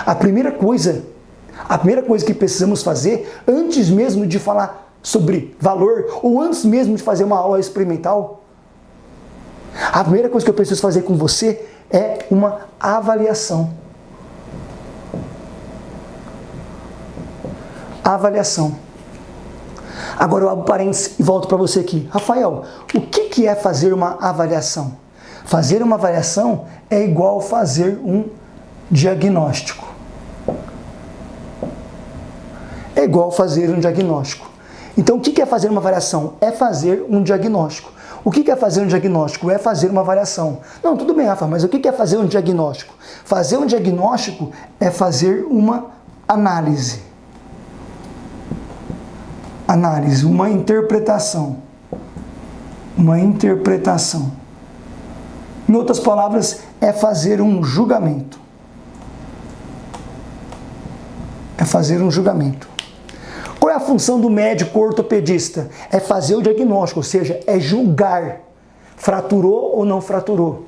A primeira coisa que precisamos fazer, antes mesmo de falar sobre valor, ou antes mesmo de fazer uma aula experimental, a primeira coisa que eu preciso fazer com você é uma avaliação. Avaliação. Agora eu abro parênteses e volto para você aqui. Rafael, o que é fazer uma avaliação? Fazer uma avaliação é igual fazer um diagnóstico. É igual fazer um diagnóstico. Então, o que é fazer uma avaliação? É fazer um diagnóstico. O que é fazer um diagnóstico? É fazer uma avaliação. Não, tudo bem, Rafa, mas o que é fazer um diagnóstico? Fazer um diagnóstico é fazer uma análise. Análise, uma interpretação. Uma interpretação. Em outras palavras, é fazer um julgamento. É fazer um julgamento. Qual é a função do médico ortopedista? É fazer o diagnóstico, ou seja, é julgar. Fraturou ou não fraturou.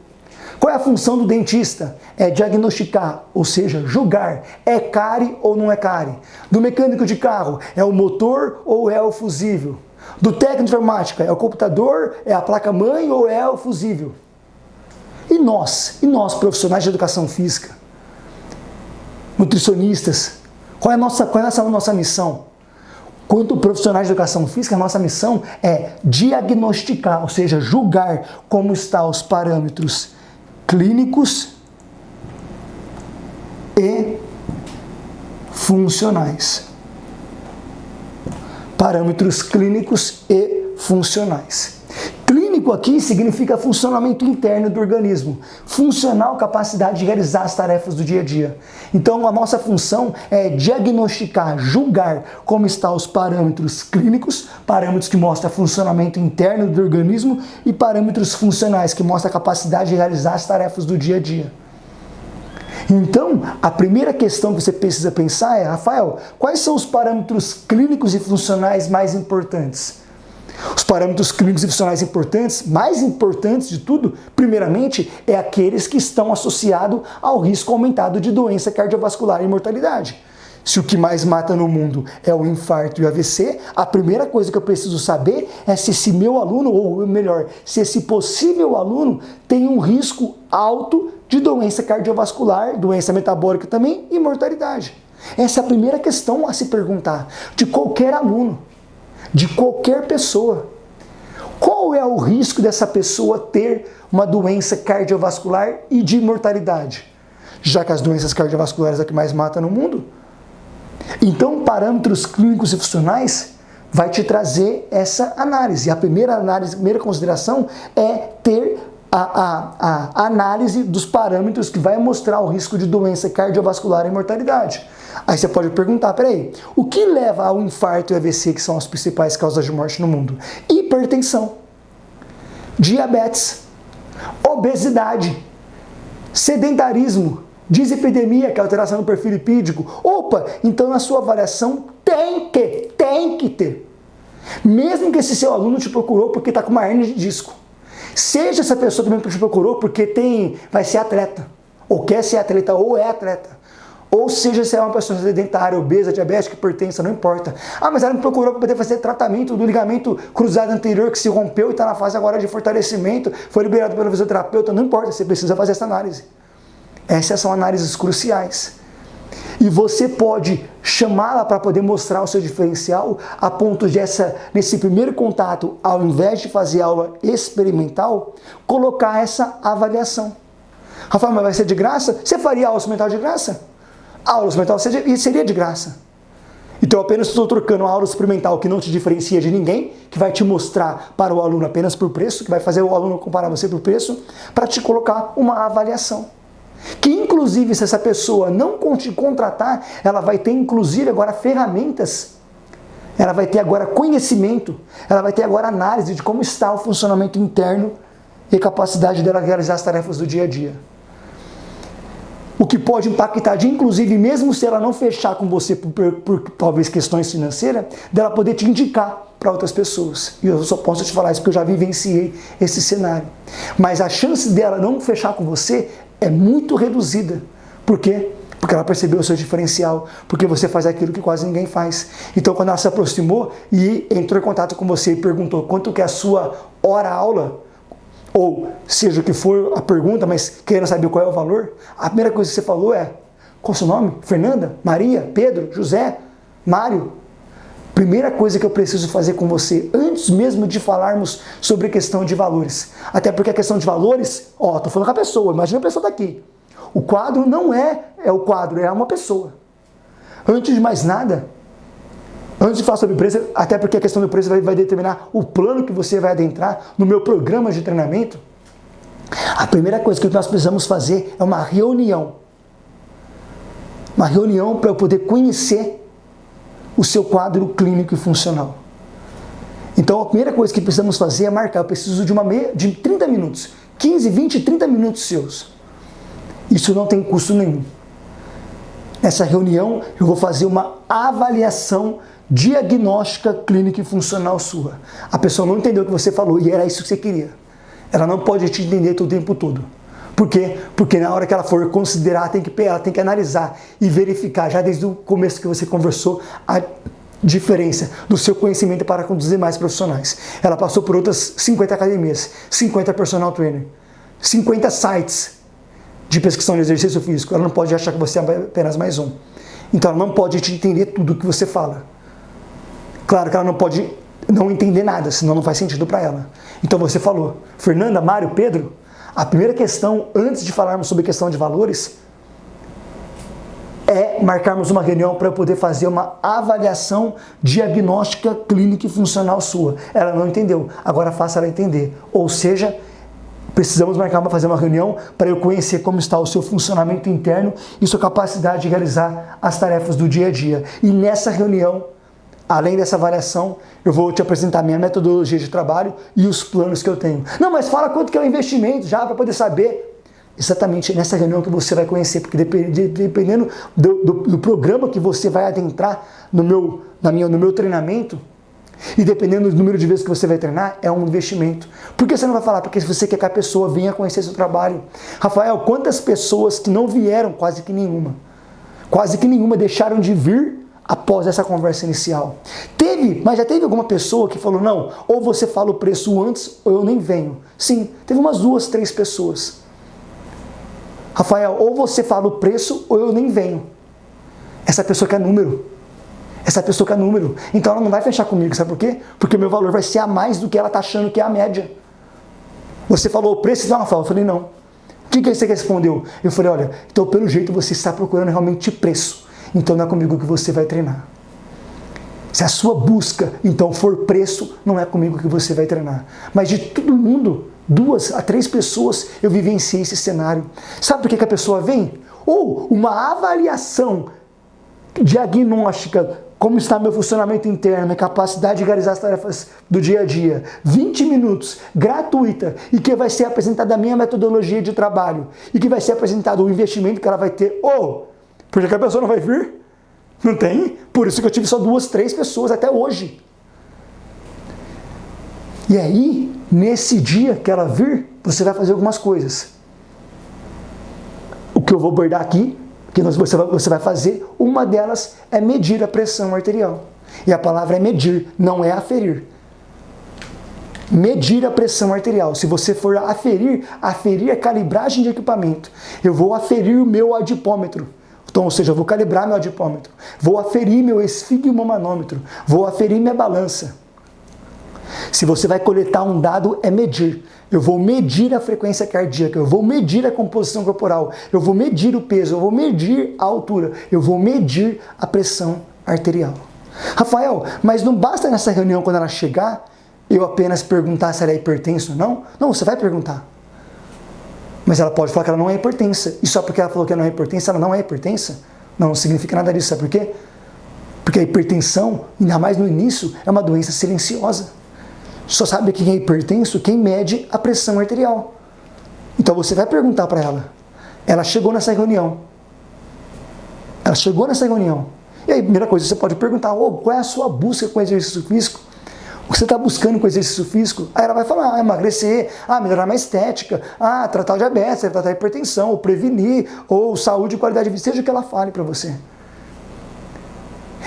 Qual é a função do dentista? É diagnosticar, ou seja, julgar. É cárie ou não é cárie? Do mecânico de carro, é o motor ou é o fusível? Do técnico de informática, é o computador, é a placa-mãe ou é o fusível? E nós profissionais de educação física, nutricionistas, qual é a nossa missão? Quanto profissionais de educação física, a nossa missão é diagnosticar, ou seja, julgar como estão os parâmetros clínicos e funcionais. Parâmetros clínicos e funcionais. Clínico aqui significa funcionamento interno do organismo. Funcional, capacidade de realizar as tarefas do dia a dia. Então, a nossa função é diagnosticar, julgar como estão os parâmetros clínicos, parâmetros que mostram funcionamento interno do organismo, e parâmetros funcionais, que mostram a capacidade de realizar as tarefas do dia a dia. Então, a primeira questão que você precisa pensar é, Rafael, quais são os parâmetros clínicos e funcionais mais importantes? Os parâmetros clínicos e funcionais importantes, mais importantes de tudo, primeiramente, é aqueles que estão associados ao risco aumentado de doença cardiovascular e mortalidade. Se o que mais mata no mundo é o infarto e o AVC, a primeira coisa que eu preciso saber é se esse meu aluno, ou melhor, se esse possível aluno tem um risco alto de doença cardiovascular, doença metabólica também e mortalidade. Essa é a primeira questão a se perguntar de qualquer aluno. De qualquer pessoa. Qual é o risco dessa pessoa ter uma doença cardiovascular e de mortalidade? Já que as doenças cardiovasculares é a que mais mata no mundo. Então, parâmetros clínicos e funcionais vai te trazer essa análise. A primeira consideração é ter a análise dos parâmetros que vai mostrar o risco de doença cardiovascular e mortalidade. Aí você pode perguntar, peraí, o que leva ao infarto e AVC, que são as principais causas de morte no mundo? Hipertensão, diabetes, obesidade, sedentarismo, dislipidemia, que é a alteração do perfil lipídico. Opa, então na sua avaliação tem que ter. Mesmo que esse seu aluno te procurou porque está com uma hernia de disco. Seja essa pessoa também que te procurou porque vai ser atleta, ou quer ser atleta, ou é atleta. Ou seja, se é uma pessoa sedentária, obesa, diabética, hipertensa, não importa. Ah, mas ela me procurou para poder fazer tratamento do ligamento cruzado anterior que se rompeu e está na fase agora de fortalecimento, foi liberado pelo fisioterapeuta, não importa, você precisa fazer essa análise. Essas são análises cruciais. E você pode chamá-la para poder mostrar o seu diferencial a ponto de nesse primeiro contato, ao invés de fazer aula experimental, colocar essa avaliação. Rafael, mas vai ser de graça? Você faria aula experimental de graça? A aula experimental seria de graça. Então eu apenas estou trocando a aula experimental que não te diferencia de ninguém, que vai te mostrar para o aluno apenas por preço, que vai fazer o aluno comparar você por preço, para te colocar uma avaliação. Que inclusive se essa pessoa não te contratar, ela vai ter inclusive agora ferramentas, ela vai ter agora conhecimento, ela vai ter agora análise de como está o funcionamento interno e a capacidade dela realizar as tarefas do dia a dia. O que pode impactar de, inclusive, mesmo se ela não fechar com você por talvez questões financeiras, dela poder te indicar para outras pessoas. E eu só posso te falar isso porque eu já vivenciei esse cenário. Mas a chance dela não fechar com você é muito reduzida. Por quê? Porque ela percebeu o seu diferencial, porque você faz aquilo que quase ninguém faz. Então, quando ela se aproximou e entrou em contato com você e perguntou quanto que é a sua hora-aula, ou seja o que for a pergunta, mas querendo saber qual é o valor, a primeira coisa que você falou é: qual é o seu nome? Fernanda? Maria? Pedro? José? Mário? Primeira coisa que eu preciso fazer com você, antes mesmo de falarmos sobre questão de valores. Até porque a questão de valores, tô falando com a pessoa, imagina a pessoa daqui. O quadro não é o quadro, é uma pessoa. Antes de mais nada, antes de falar sobre preço, até porque a questão do preço vai determinar o plano que você vai adentrar no meu programa de treinamento, a primeira coisa que nós precisamos fazer é uma reunião. Uma reunião para eu poder conhecer o seu quadro clínico e funcional. Então, a primeira coisa que precisamos fazer é marcar. Eu preciso de 30 minutos. 15, 20, 30 minutos seus. Isso não tem custo nenhum. Nessa reunião, eu vou fazer uma avaliação diagnóstica clínica e funcional sua. A pessoa não entendeu o que você falou e era isso que você queria. Ela não pode te entender o tempo todo. Por quê? Porque na hora que ela for considerar, ela tem que analisar e verificar, já desde o começo que você conversou, a diferença do seu conhecimento para com os demais profissionais. Ela passou por outras 50 academias, 50 personal trainer, 50 sites de prescrição de exercício físico. Ela não pode achar que você é apenas mais um. Então ela não pode te entender tudo o que você fala. Claro que ela não pode não entender nada, senão não faz sentido para ela. Então você falou, Fernanda, Mário, Pedro, a primeira questão, antes de falarmos sobre questão de valores, é marcarmos uma reunião para eu poder fazer uma avaliação diagnóstica clínica e funcional sua. Ela não entendeu, agora faça ela entender. Ou seja, precisamos fazer uma reunião para eu conhecer como está o seu funcionamento interno e sua capacidade de realizar as tarefas do dia a dia. E nessa reunião, além dessa avaliação, eu vou te apresentar minha metodologia de trabalho e os planos que eu tenho. Não, mas fala quanto que é o investimento já para poder saber. Exatamente nessa reunião que você vai conhecer, porque dependendo do programa que você vai adentrar no meu treinamento, e dependendo do número de vezes que você vai treinar, é um investimento. Por que você não vai falar? Porque você quer que a pessoa venha conhecer seu trabalho. Rafael, quantas pessoas que não vieram, quase que nenhuma deixaram de vir após essa conversa inicial? Mas já teve alguma pessoa que falou, não, ou você fala o preço antes, ou eu nem venho. Sim, teve umas 2, 3 pessoas. Rafael, ou você fala o preço, ou eu nem venho. Essa pessoa quer número. Então ela não vai fechar comigo, sabe por quê? Porque o meu valor vai ser a mais do que ela está achando que é a média. Você falou o preço, não, Rafael? Eu falei, não. O que você respondeu? Eu falei, olha, então pelo jeito você está procurando realmente preço. Então não é comigo que você vai treinar. Se a sua busca, então, for preço, não é comigo que você vai treinar. Mas de todo mundo, 2 a 3 pessoas, eu vivenciei esse cenário. Sabe por que a pessoa vem? Ou uma avaliação diagnóstica, como está meu funcionamento interno, minha capacidade de realizar as tarefas do dia a dia, 20 minutos, gratuita, e que vai ser apresentada a minha metodologia de trabalho, e que vai ser apresentado o investimento que ela vai ter. Por que a pessoa não vai vir? Não tem? Por isso que eu tive só 2, 3 pessoas até hoje. E aí, nesse dia que ela vir, você vai fazer algumas coisas. O que eu vou abordar aqui, que você vai fazer, uma delas é medir a pressão arterial. E a palavra é medir, não é aferir. Medir a pressão arterial. Se você for aferir é calibragem de equipamento. Eu vou aferir o meu adipômetro. Então, ou seja, eu vou calibrar meu adipômetro, vou aferir meu esfigmomanômetro, vou aferir minha balança. Se você vai coletar um dado, é medir. Eu vou medir a frequência cardíaca, eu vou medir a composição corporal, eu vou medir o peso, eu vou medir a altura, eu vou medir a pressão arterial. Rafael, mas não basta nessa reunião, quando ela chegar, eu apenas perguntar se ela é hipertensa ou não? Não, você vai perguntar. Mas ela pode falar que ela não é hipertensa. E só porque ela falou que ela não é hipertensa, ela não é hipertensa? Não significa nada disso. Sabe por quê? Porque a hipertensão, ainda mais no início, é uma doença silenciosa. Só sabe quem é hipertenso quem mede a pressão arterial. Então você vai perguntar para ela. Ela chegou nessa reunião. E aí, a primeira coisa, você pode perguntar, qual é a sua busca com exercício físico? você está buscando com exercício físico, aí ela vai falar, emagrecer, melhorar minha estética, tratar o diabetes, tratar a hipertensão, ou prevenir, ou saúde e qualidade de vida, seja o que ela fale para você.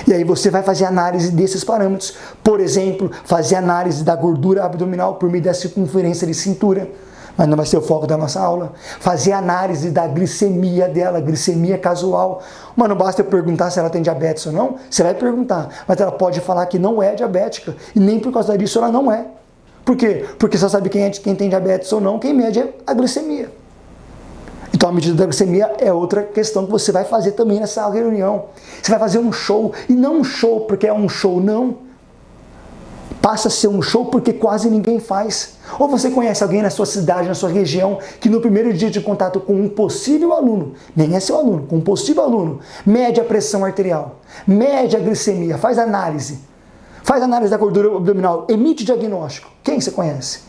E aí você vai fazer análise desses parâmetros. Por exemplo, fazer análise da gordura abdominal por meio da circunferência de cintura. Mas não vai ser o foco da nossa aula. Fazer análise da glicemia dela, glicemia casual. Mas não basta eu perguntar se ela tem diabetes ou não. Você vai perguntar, mas ela pode falar que não é diabética. E nem por causa disso ela não é. Por quê? Porque só sabe quem tem diabetes ou não, quem mede é a glicemia. Então a medida da glicemia é outra questão que você vai fazer também nessa reunião. Você vai fazer um show, e não um show porque é um show, não. Passa a ser um show porque quase ninguém faz. Ou você conhece alguém na sua cidade, na sua região, que no primeiro dia de contato com um possível aluno, nem é seu aluno, com um possível aluno, mede a pressão arterial, mede a glicemia, faz análise da gordura abdominal, emite diagnóstico. Quem você conhece?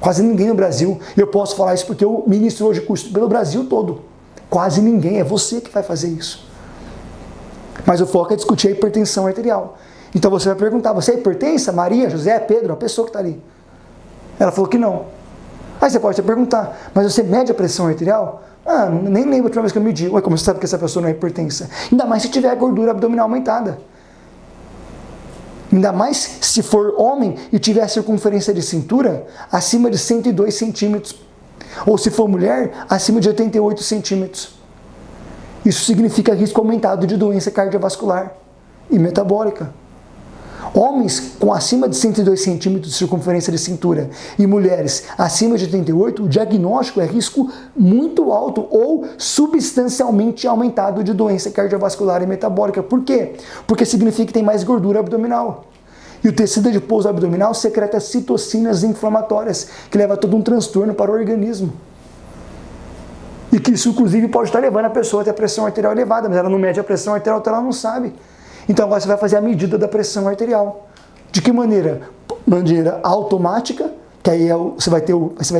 Quase ninguém no Brasil. E eu posso falar isso porque eu ministro hoje curso pelo Brasil todo. Quase ninguém, é você que vai fazer isso. Mas o foco é discutir a hipertensão arterial. Então você vai perguntar, você é hipertensa? Maria, José, Pedro, a pessoa que está ali. Ela falou que não. Aí você pode até perguntar, mas você mede a pressão arterial? Nem lembro a última vez que eu medi. Ué, como você sabe que essa pessoa não é hipertensa? Ainda mais se tiver a gordura abdominal aumentada. Ainda mais se for homem e tiver a circunferência de cintura acima de 102 centímetros. Ou se for mulher, acima de 88 centímetros. Isso significa risco aumentado de doença cardiovascular e metabólica. Homens com acima de 102 centímetros de circunferência de cintura e mulheres acima de 88, o diagnóstico é risco muito alto ou substancialmente aumentado de doença cardiovascular e metabólica. Por quê? Porque significa que tem mais gordura abdominal. E o tecido adiposo abdominal secreta citocinas inflamatórias, que leva a todo um transtorno para o organismo. E que isso, inclusive, pode estar levando a pessoa a ter a pressão arterial elevada, mas ela não mede a pressão arterial, então ela não sabe. Então agora você vai fazer a medida da pressão arterial. De que maneira? Maneira automática, que aí você vai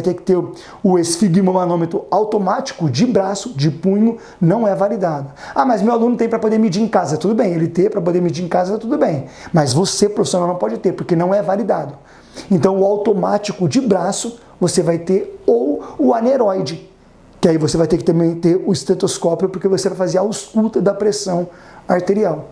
ter que ter o esfigmomanômetro automático de braço, de punho, não é validado. Mas meu aluno tem para poder medir em casa, tudo bem. Ele ter para poder medir em casa, tudo bem. Mas você, profissional, não pode ter, porque não é validado. Então o automático de braço, você vai ter, ou o aneroide, que aí você vai ter que também ter o estetoscópio, porque você vai fazer a ausculta da pressão arterial.